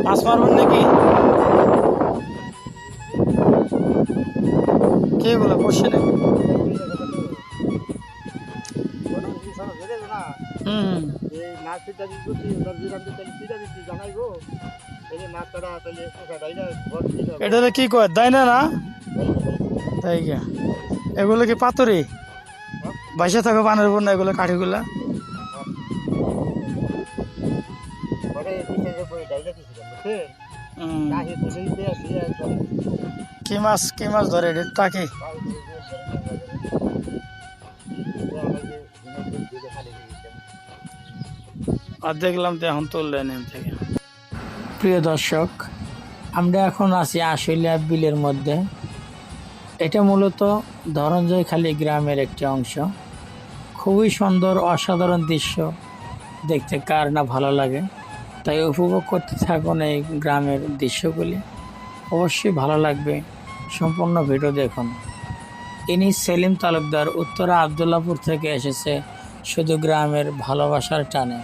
মাছ মারবেন নাকি? কে বলে বসে নাকি? হুম, এটা কি কয় দেয় না না? তাই গা, এগুলো কি পাথরে বাইসা থাকো পানের উপর না, এগুলো কাঠিগুলা? হুম। কি মাছ ধরে এটা টাকি? আর দেখলাম তো এখন তুললেন এখান থেকে। প্রিয় দর্শক, আমরা এখন আছি আশুলিয়া বিলের মধ্যে। এটা মূলত ধরঞ্জয়খালী গ্রামের একটি অংশ। খুবই সুন্দর, অসাধারণ দৃশ্য, দেখতে কার না ভালো লাগে। তাই উপভোগ করতে থাকুন এই গ্রামের দৃশ্যগুলি, অবশ্যই ভালো লাগবে। সম্পূর্ণ ভিডিও দেখুন। ইনি সেলিম তালুকদার, উত্তরা আবদুল্লাপুর থেকে এসেছে শুধু গ্রামের ভালোবাসার টানে।